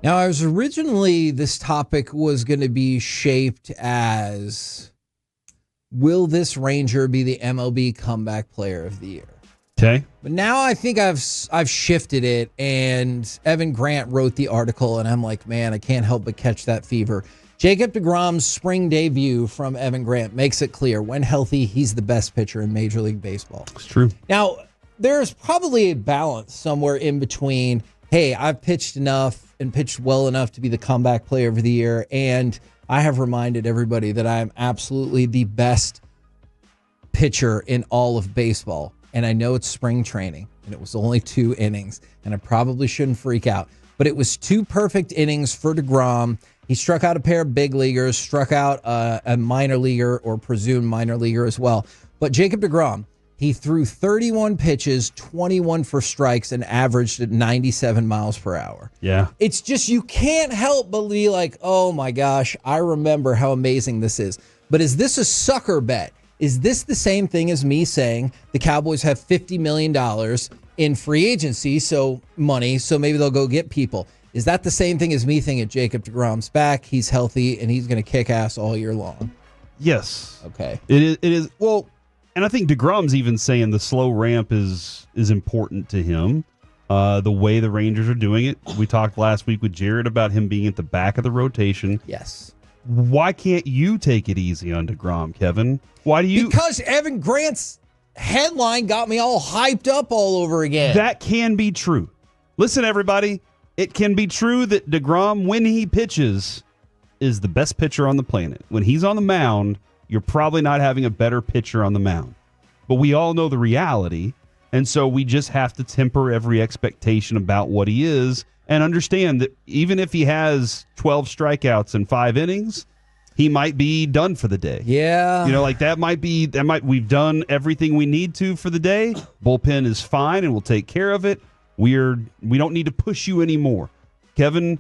Now, I was originally, this topic was going to be shaped as, will this Ranger be the MLB comeback player of the year? Okay. But now I think I've shifted it, and Evan Grant wrote the article, and I'm like, man, I can't help but catch that fever. Jacob deGrom's spring debut from Evan Grant makes it clear, when healthy, he's the best pitcher in Major League Baseball. It's true. Now, there's probably a balance somewhere in between, hey, I've pitched enough and pitched well enough to be the comeback player of the year, and I have reminded everybody that I'm absolutely the best pitcher in all of baseball. And I know it's spring training, and it was only 2 innings, and I probably shouldn't freak out. But it was 2 perfect innings for deGrom. He struck out a pair of big leaguers, struck out a minor leaguer or presumed minor leaguer as well. But Jacob deGrom, he threw 31 pitches, 21 for strikes, and averaged at 97 miles per hour. Yeah. It's just, you can't help but be like, oh my gosh, I remember how amazing this is. But is this a sucker bet? Is this the same thing as me saying the Cowboys have $50 million in free agency, so money, so maybe they'll go get people? Is that the same thing as me thinking Jacob deGrom's back, he's healthy, and he's going to kick ass all year long? Yes. Okay. It is. Well, and I think deGrom's even saying the slow ramp is important to him. The way the Rangers are doing it. We talked last week with Jared about him being at the back of the rotation. Yes. Why can't you take it easy on deGrom, Kevin? Why do you? Because Evan Grant's headline got me all hyped up all over again. That can be true. Listen, everybody. It can be true that deGrom, when he pitches, is the best pitcher on the planet. When he's on the mound, you're probably not having a better pitcher on the mound. But we all know the reality, and so we just have to temper every expectation about what he is and understand that even if he has 12 strikeouts in 5 innings, he might be done for the day. Yeah. You know, like we've done everything we need to for the day. Bullpen is fine and we'll take care of it. We don't need to push you anymore. Kevin,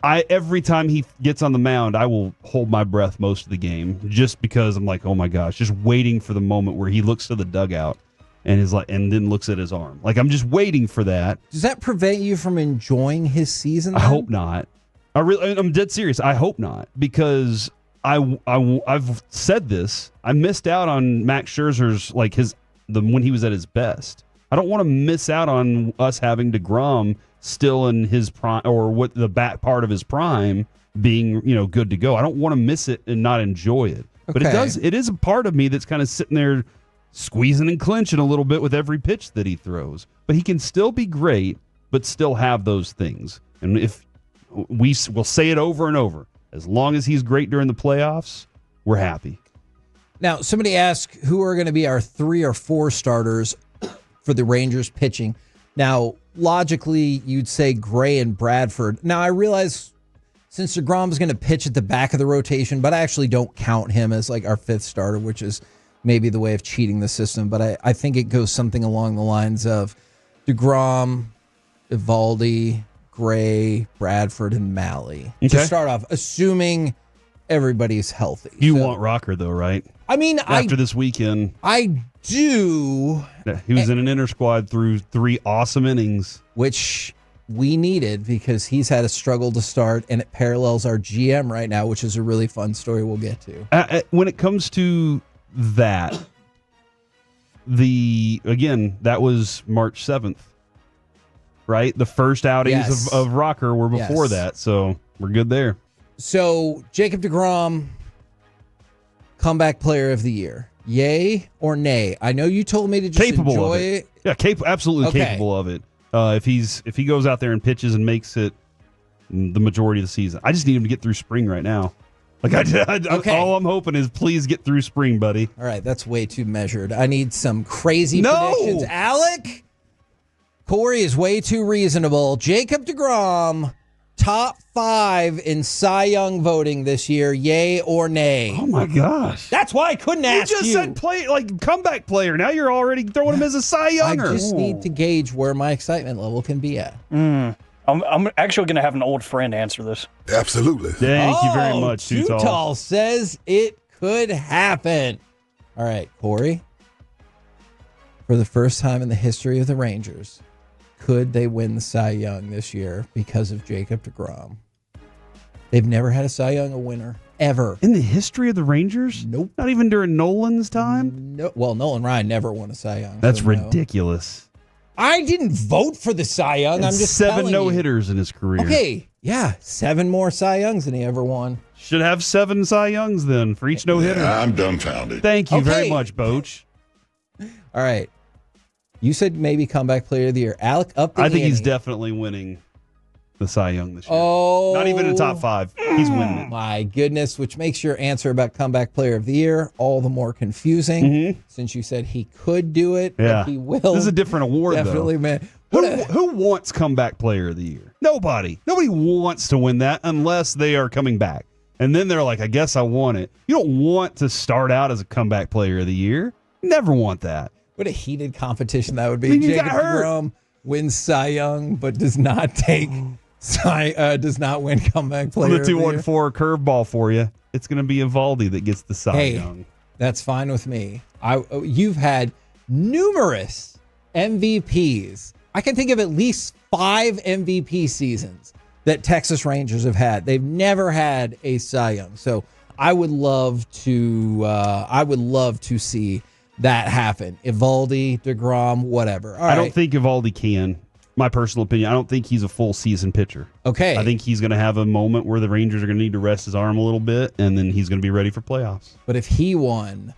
every time he gets on the mound, I will hold my breath most of the game just because I'm like, oh my gosh, just waiting for the moment where he looks to the dugout and then looks at his arm. Like, I'm just waiting for that. Does that prevent you from enjoying his season then? I hope not. I'm dead serious. I hope not, because I've said this. I missed out on Max Scherzer's when he was at his best. I don't want to miss out on us having deGrom still in his prime, or what the back part of his prime being, good to go. I don't want to miss it and not enjoy it. But it is a part of me that's kind of sitting there squeezing and clenching a little bit with every pitch that he throws. But he can still be great, but still have those things. And if we'll say it over and over, as long as he's great during the playoffs, we're happy. Now, somebody asked who are going to be our 3 or 4 starters for the Rangers pitching. Now, logically, you'd say Gray and Bradford. Now, I realize since deGrom's going to pitch at the back of the rotation, but I actually don't count him as like our 5th starter, which is maybe the way of cheating the system. But I think it goes something along the lines of deGrom, Eovaldi, Gray, Bradford, and Malley. Okay. To start off, assuming everybody's healthy. You want Rocker, though, right? I mean, after this weekend. I do. He was in an inner squad through 3 awesome innings. Which we needed because he's had a struggle to start, and it parallels our GM right now, which is a really fun story we'll get to. When it comes to that, that was March 7th, right? The first outings of Rocker were before that, so we're good there. So, Jacob deGrom, comeback player of the year. Yay or nay? I know you told me to just enjoy it. Yeah, absolutely capable of it. If he goes out there and pitches and makes it the majority of the season. I just need him to get through spring right now. All I'm hoping is please get through spring, buddy. All right, that's way too measured. I need some crazy predictions. Alec, Cory is way too reasonable. Jacob deGrom, top 5 in Cy Young voting this year, yay or nay? Oh my gosh. That's why I couldn't ask you. You just said comeback player. Now you're already throwing him as a Cy Younger. I just need to gauge where my excitement level can be at. I'm actually going to have an old friend answer this. Absolutely. Thank you very much, Too Tall says it could happen. All right, Cory. For the first time in the history of the Rangers, Could they win the Cy Young this year because of Jacob deGrom? They've never had a Cy Young winner, ever. In the history of the Rangers? Nope. Not even during Nolan's time? No. Well, Nolan Ryan never won a Cy Young. That's so ridiculous. I didn't vote for the Cy Young. I'm just 7 telling no-hitters in his career. Okay, yeah, 7 more Cy Youngs than he ever won. Should have 7 Cy Youngs then for each no-hitter. Yeah, I'm dumbfounded. Thank you very Okay. much, Boach. All right. You said maybe comeback player of the year. Alec up the I think he's ante. definitely winning the Cy Young this year. Oh. Not even in the top 5. He's winning it. My goodness, which makes your answer about comeback player of the year all the more confusing since you said he could do it, Yeah. but he will. This is a different award, Definitely, though. man. Who wants comeback player of the year? Nobody. Nobody wants to win that unless they are coming back. And then they're like, I guess I want it. You don't want to start out as a comeback player of the year. Never want that. What a heated competition that would be. You got Jacob hurt. deGrom wins Cy Young, but does not take does not win comeback player. On the of the year. 2-1-4 curveball for you. It's going to be Evaldi that gets the Cy Hey, Young. that's fine with me. You've had numerous MVPs. I can think of at least 5 MVP seasons that Texas Rangers have had. They've never had a Cy Young. So I would love to see that happen. Evaldi, deGrom, whatever. All I don't right. think Evaldi can. My personal opinion, I don't think he's a full season pitcher. Okay. I think he's going to have a moment where the Rangers are going to need to rest his arm a little bit, and then he's going to be ready for playoffs. But if he won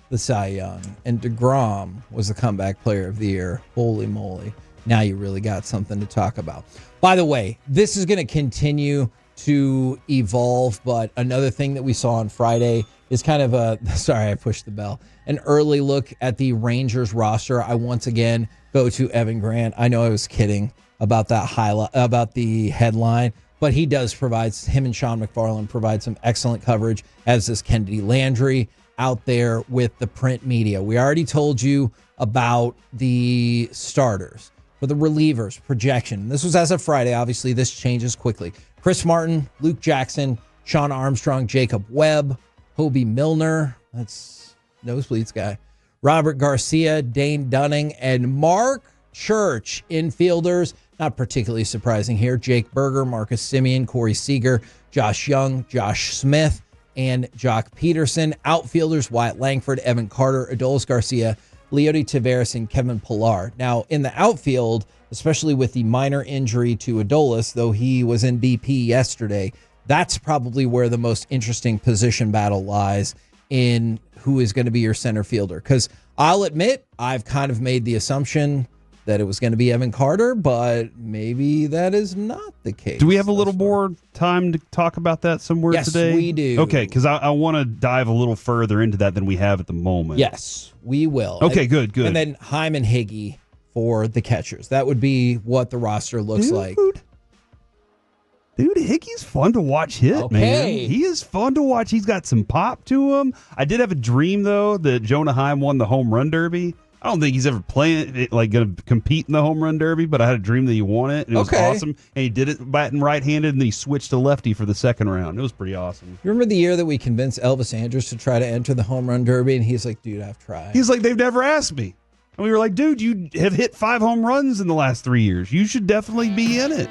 the Cy Young and deGrom was the comeback player of the year, holy moly, now you really got something to talk about. By the way, this is going to continue to evolve, but another thing that we saw on Friday is kind of sorry, I pushed the bell, an early look at the Rangers roster. I once again go to Evan Grant. I know I was kidding about that highlight, about the headline, but he does provide, him and Sean McFarland provide some excellent coverage, as does Kennedy Landry out there with the print media. We already told you about the starters. For the relievers, projection. This was as of Friday. Obviously, this changes quickly. Chris Martin, Luke Jackson, Sean Armstrong, Jacob Webb, Hobie Milner. That's nosebleeds guy. Robert Garcia, Dane Dunning, and Mark Church, infielders. Not particularly surprising here. Jake Berger, Marcus Simeon, Corey Seager, Josh Young, Josh Smith, and Jock Peterson. Outfielders, Wyatt Langford, Evan Carter, Adolis Garcia, Leody Taveras, and Kevin Pillar. Now, in the outfield, especially with the minor injury to Adolis, though he was in BP yesterday, that's probably where the most interesting position battle lies in who is going to be your center fielder. Because I'll admit, I've kind of made the assumption that it was going to be Evan Carter, but maybe that is not the case. Do we have a little more time to talk about that somewhere today? Yes, we do. Okay, because I want to dive a little further into that than we have at the moment. Yes, we will. Okay, good. And then Hyman Higgy for the catchers. That would be what the roster looks like. Dude, Hickey's fun to watch hit, man. Okay. He is fun to watch. He's got some pop to him. I did have a dream, though, that Jonah Heim won the home run derby. I don't think he's ever going to compete in the home run derby, but I had a dream that he won it, and it was awesome. And he did it batting right-handed, and then he switched to lefty for the second round. It was pretty awesome. You remember the year that we convinced Elvis Andrus to try to enter the home run derby, and he's like, dude, I've tried. He's like, they've never asked me. And we were like, dude, you have hit 5 home runs in the last 3 years. You should definitely be in it.